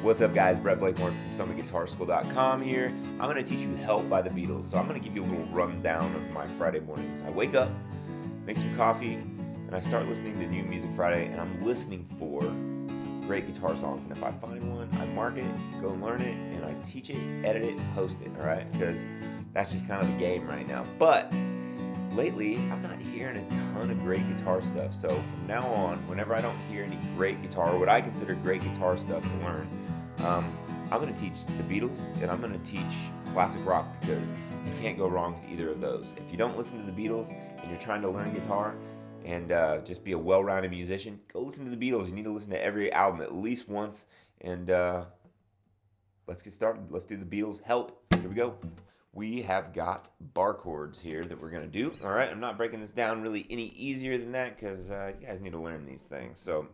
What's up, guys? Brett Blakemore from SummitGuitarSchool.com here. I'm going to teach you Help by the Beatles. So I'm going to give you a little rundown of my Friday mornings. I wake up, make some coffee, and I start listening to New Music Friday, and I'm listening for great guitar songs. And if I find one, I mark it, go and learn it, and I teach it, edit it, and post it, all right? Because that's just kind of the game right now. But lately, I'm not hearing a ton of great guitar stuff. So from now on, whenever I don't hear any great guitar, or what I consider great guitar stuff to learn, I'm going to teach the Beatles, and I'm going to teach classic rock, because you can't go wrong with either of those. If you don't listen to the Beatles and you're trying to learn guitar and just be a well-rounded musician, go listen to the Beatles. You need to listen to every album at least once. And let's get started. Let's do the Beatles. Help. Here we go. We have got bar chords here that we're going to do. All right, I'm not breaking this down really any easier than that, because you guys need to learn these things. So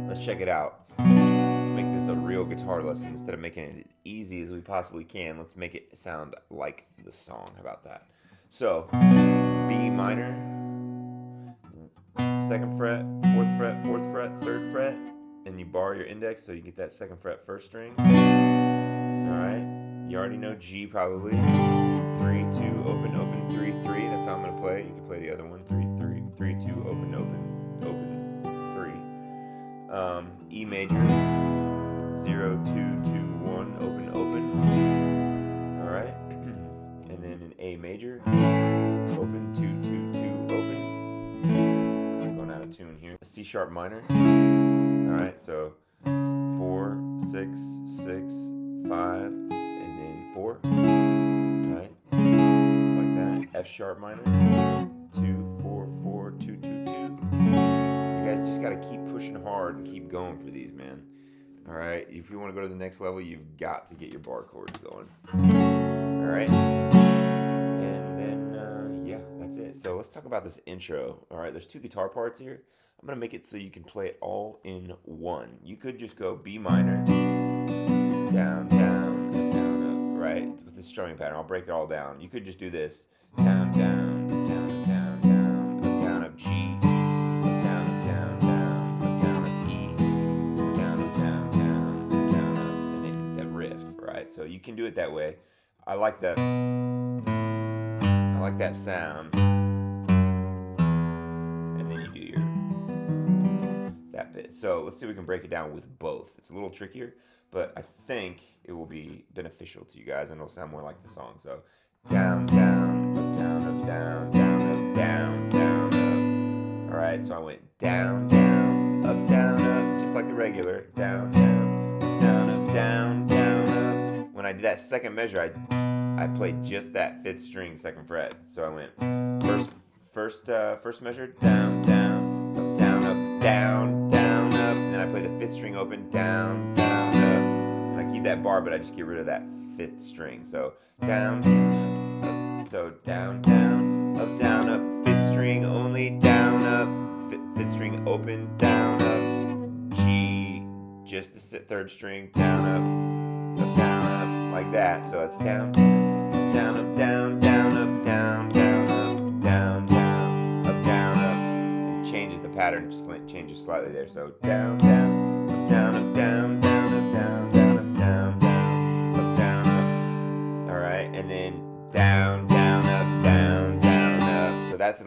let's check it out. Let's make this a real guitar lesson. Instead of making it as easy as we possibly can, let's make it sound like the song. How about that? So B minor, 2nd fret, 4th fret, 4th fret, 3rd fret, and you bar your index so you get that 2nd fret 1st string. All right. You already know G probably. 3, 2, open, open, 3, 3. That's how I'm gonna play. You can play the other one. 3, 3, 3, 2, open, open, open, 3. E major. 0, 2, 2, 1, open, open. All right. And then an A major. Open, 2, 2, 2, open. I'm going out of tune here. A C sharp minor. All right. So 4, 6, 6, 5. 4, right? Just like that. F sharp minor. 2, 4, 4, 2, 2, 2. You guys just gotta keep pushing hard and keep going for these, man. All right. If you want to go to the next level, you've got to get your bar chords going. All right. And then yeah, that's it. So let's talk about this intro. All right. There's 2 guitar parts here. I'm gonna make it so you can play it all in one. You could just go B minor, down, down. Right, with the strumming pattern. I'll break it all down. You could just do this. Down, down, down, down, down, up, down, up, G, up, down, up, down, down, up, down, up, E, up, down, up, down, down, up, down, up, and then that riff, right? So you can do it that way. I like that sound. And then you do that bit. So let's see if we can break it down with both. It's a little trickier, but I think it will be beneficial to you guys, and it'll sound more like the song. So down, down, up, down, up, down, down, up, down, down, up. All right, so I went down, down, up, just like the regular. Down, down, up, down, up, down, down, up. When I did that second measure, I played just that 5th string, 2nd fret. So I went first measure, down, down, up, down, up, down, down, up. And then I play the 5th string open, down, down, up. I keep that bar, but I just get rid of that 5th string. So down, down, up, so down, down, up, 5th string only, down, up, 5th string open, down, up, G, just the 3rd string, down, up, like that. So it's down, down, up, down, down, up, down, down, up, down, down, up, down, up. It changes the pattern, just changes slightly there. So down, down, up, down, up, down, down, up, down, down. Down, down, up, down, up. All right, and then down, down, up, down, down, up. So that's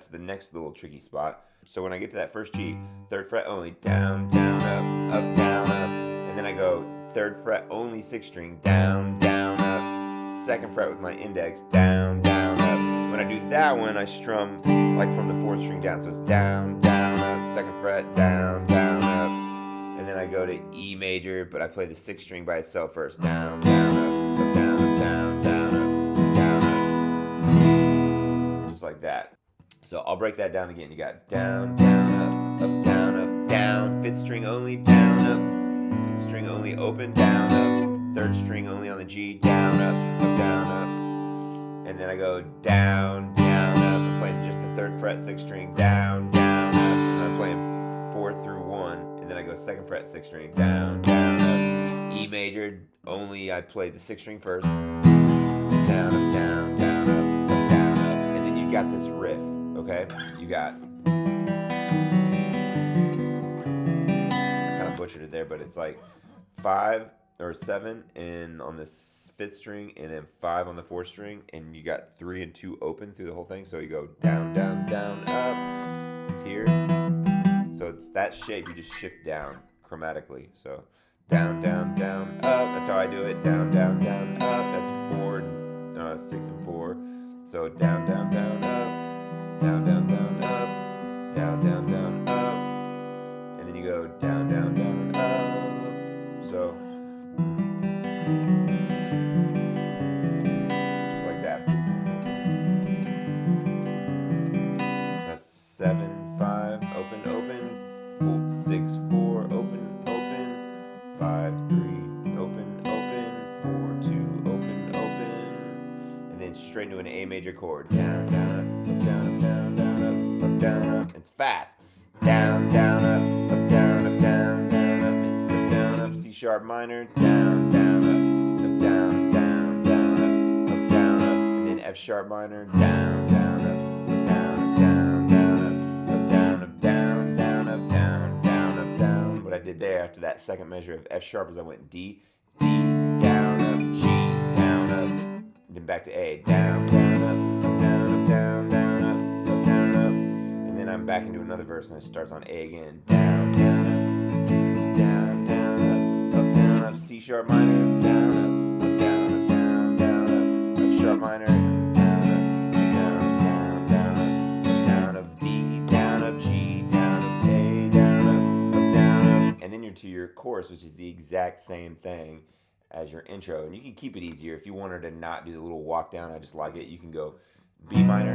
the next little tricky spot. So when I get to that first G, 3rd fret only, down, down, up, down, up. And then I go 3rd fret only 6th string, down, down, up. 2nd fret with my index, down, down, up. When I do that one, I strum like from the 4th string down. So it's down, down, up, 2nd fret, down, down, up. And then I go to E major, but I play the 6th string by itself first. Down, down, up, down, up, down, down, up, down, up. Just like that. So I'll break that down again. You got down, down, up, down, 5th string only, down, up, 5th string only, open, down, up, 3rd string only on the G, down, up, down, up. And then I go down, down, up. I'm playing just the 3rd fret, 6th string, down, down, up. And I'm playing 4 through 1. Then I go 2nd fret, 6th string, down, down, up. E major, only I play the 6th string first. Down, up, down, down, up, down, up. And then you got this riff, okay? You got. I kind of butchered it there, but it's like 5 or 7 in on the 5th string, and then 5 on the 4th string, and you got 3 and 2 open through the whole thing. So you go down, down, down, up. It's here. So it's that shape. You just shift down chromatically. So down, down, down, up. That's how I do it. Down, down, down, up. That's 4, 6, and 4. So down, down, down, up. Down, down, down, up. Down, down, down, up. And then you go down, down, down, up. So just like that. That's 7, 5, open, open, 4, 6, 4, open, open, 5, 3, open, open, 4, 2, open, open, and then straight into an A major chord. Down, down, up, down, down, down, up, down, up. It's fast. Down, down, up, down, up, down, down, up. It's down, up, C sharp minor, down, down, up, down, down, down, up, down, up, and then F sharp minor, down, down, up, down, down, down, up, down, up, down, down, up, down, down, up, down. What I did there after that second measure of F sharp is I went D, D, down, up, G, down, up, then back to A, down, down, up, down, up, down, down, up, down, up, and then I'm back into another verse and it starts on A again, down, down, up, down, down, up, down, up, C sharp minor, down, up, down, up, down, down, up, F sharp minor, down, up, down, down, down, up, down, up, D, down, up, G, down, up, A, down, up, down, up, and then you're to your chorus, which is the exact same thing as your intro, and you can keep it easier if you wanted to not do the little walk down. I just like it. You can go B minor,